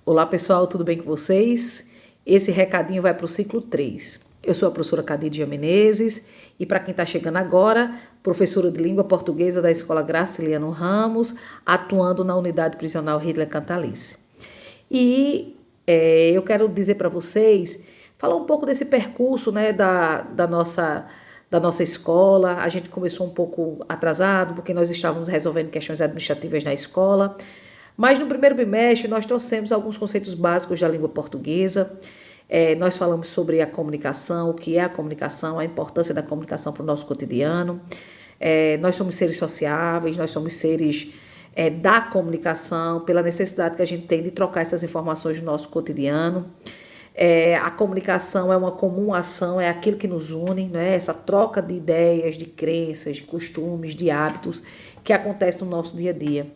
Olá pessoal, tudo bem com vocês? Esse recadinho vai para o ciclo 3. Eu sou a professora Cadidia Menezes e para quem está chegando agora, professora de língua portuguesa da Escola Graciliano Ramos, atuando na unidade prisional Hitler Cantalice. E eu quero dizer para vocês, falar um pouco desse percurso, né, da nossa escola. A gente começou um pouco atrasado, porque nós estávamos resolvendo questões administrativas na escola. Mas no primeiro bimestre nós trouxemos alguns conceitos básicos da língua portuguesa. Nós falamos sobre a comunicação, o que é a comunicação, a importância da comunicação para o nosso cotidiano. Nós somos seres sociáveis, nós somos seres da comunicação, pela necessidade que a gente tem de trocar essas informações no nosso cotidiano. A comunicação é uma comum ação, é aquilo que nos une, né? Essa troca de ideias, de crenças, de costumes, de hábitos que acontece no nosso dia a dia.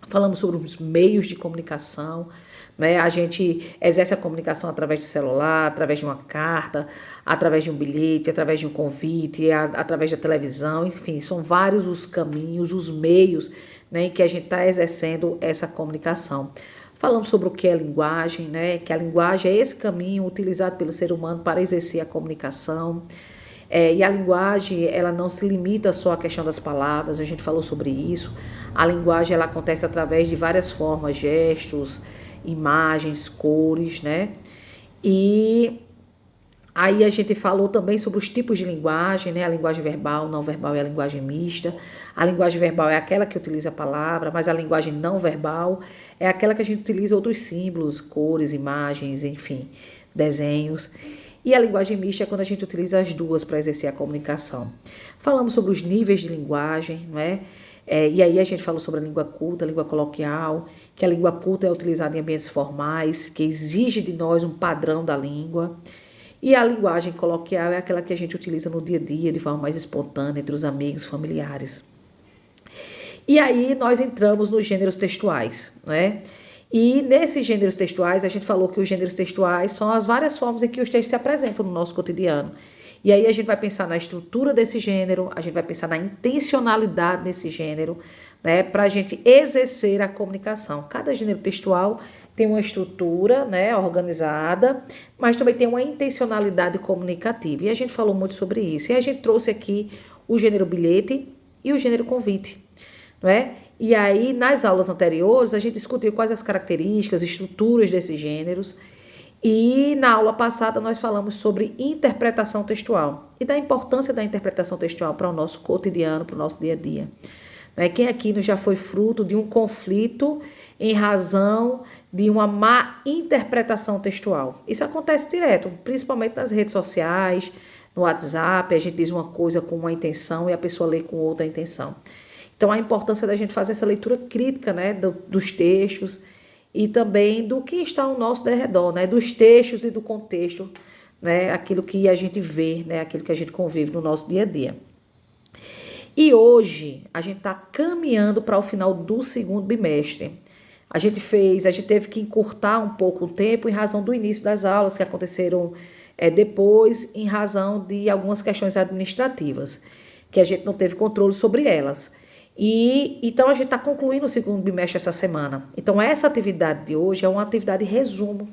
Falamos sobre os meios de comunicação, né? A gente exerce a comunicação através do celular, através de uma carta, através de um bilhete, através de um convite, através da televisão, enfim, são vários os caminhos, os meios, né, em que a gente está exercendo essa comunicação. Falamos sobre o que é linguagem, né? Que a linguagem é esse caminho utilizado pelo ser humano para exercer a comunicação. E a linguagem, ela não se limita só à questão das palavras, a gente falou sobre isso. A linguagem, ela acontece através de várias formas, gestos, imagens, cores, né? E aí a gente falou também sobre os tipos de linguagem, né? A linguagem verbal, não verbal e a linguagem mista. A linguagem verbal é aquela que utiliza a palavra, mas a linguagem não verbal é aquela que a gente utiliza outros símbolos, cores, imagens, enfim, desenhos. E a linguagem mista é quando a gente utiliza as duas para exercer a comunicação. Falamos sobre os níveis de linguagem, não é? E aí a gente falou sobre a língua culta, a língua coloquial, que a língua culta é utilizada em ambientes formais, que exige de nós um padrão da língua. E a linguagem coloquial é aquela que a gente utiliza no dia a dia, de forma mais espontânea, entre os amigos, familiares. E aí nós entramos nos gêneros textuais, né? E nesses gêneros textuais, a gente falou que os gêneros textuais são as várias formas em que os textos se apresentam no nosso cotidiano. E aí a gente vai pensar na estrutura desse gênero, a gente vai pensar na intencionalidade desse gênero, né, para a gente exercer a comunicação. Cada gênero textual tem uma estrutura, né, organizada, mas também tem uma intencionalidade comunicativa. E a gente falou muito sobre isso. E a gente trouxe aqui o gênero bilhete e o gênero convite, não é? E aí, nas aulas anteriores, a gente discutiu quais as características, estruturas desses gêneros. E na aula passada nós falamos sobre interpretação textual e da importância da interpretação textual para o nosso cotidiano, para o nosso dia a dia. Quem aqui não já foi fruto de um conflito em razão de uma má interpretação textual? Isso acontece direto, principalmente nas redes sociais, no WhatsApp, a gente diz uma coisa com uma intenção e a pessoa lê com outra intenção. Então, a importância da gente fazer essa leitura crítica, né, dos textos e também do que está ao nosso derredor, né, dos textos e do contexto, né, aquilo que a gente vê, né, aquilo que a gente convive no nosso dia a dia. E hoje, a gente está caminhando para o final do segundo bimestre. A gente teve que encurtar um pouco o tempo em razão do início das aulas que aconteceram depois, em razão de algumas questões administrativas, que a gente não teve controle sobre elas. E então a gente está concluindo o segundo bimestre essa semana. Então essa atividade de hoje é uma atividade resumo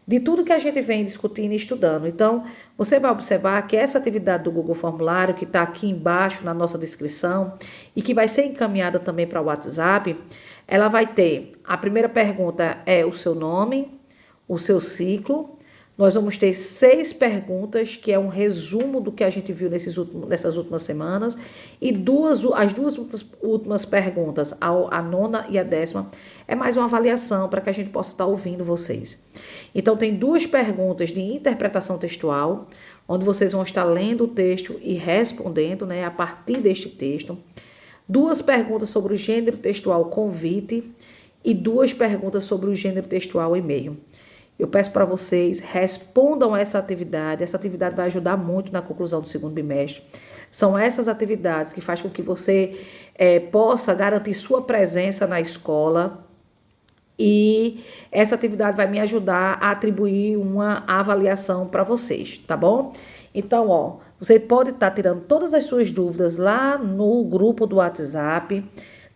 de tudo que a gente vem discutindo e estudando. Então você vai observar que essa atividade do Google Formulário, que está aqui embaixo na nossa descrição e que vai ser encaminhada também para o WhatsApp, ela vai ter, a primeira pergunta é o seu nome, o seu ciclo. Nós vamos ter 6 perguntas, que é um resumo do que a gente viu nessas últimas semanas. E as duas últimas perguntas, a 9ª e a 10ª, é mais uma avaliação para que a gente possa estar ouvindo vocês. Então, tem 2 perguntas de interpretação textual, onde vocês vão estar lendo o texto e respondendo, né, a partir deste texto. 2 perguntas sobre o gênero textual convite e 2 perguntas sobre o gênero textual e-mail. Eu peço para vocês, respondam essa atividade vai ajudar muito na conclusão do segundo bimestre. São essas atividades que fazem com que você possa garantir sua presença na escola e essa atividade vai me ajudar a atribuir uma avaliação para vocês, tá bom? Então, você pode estar tirando todas as suas dúvidas lá no grupo do WhatsApp.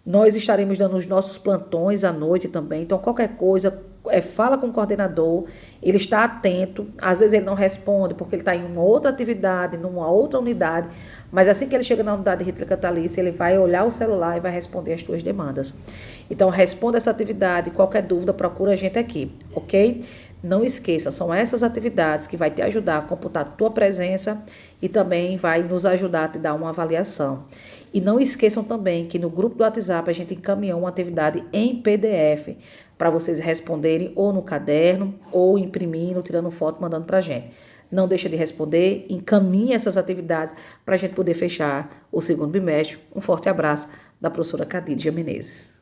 Nós estaremos dando os nossos plantões à noite também, então qualquer coisa, fala com o coordenador, ele está atento, às vezes ele não responde porque ele está em uma outra atividade, numa outra unidade, mas assim que ele chega na unidade de Rita Catalice, ele vai olhar o celular e vai responder as tuas demandas. Então, responda essa atividade, qualquer dúvida, procura a gente aqui, ok? Não esqueça, são essas atividades que vai te ajudar a computar a tua presença e também vai nos ajudar a te dar uma avaliação. E não esqueçam também que no grupo do WhatsApp a gente encaminhou uma atividade em PDF para vocês responderem ou no caderno ou imprimindo, tirando foto, mandando para a gente. Não deixa de responder, encaminhe essas atividades para a gente poder fechar o segundo bimestre. Um forte abraço da professora Cadídia Menezes.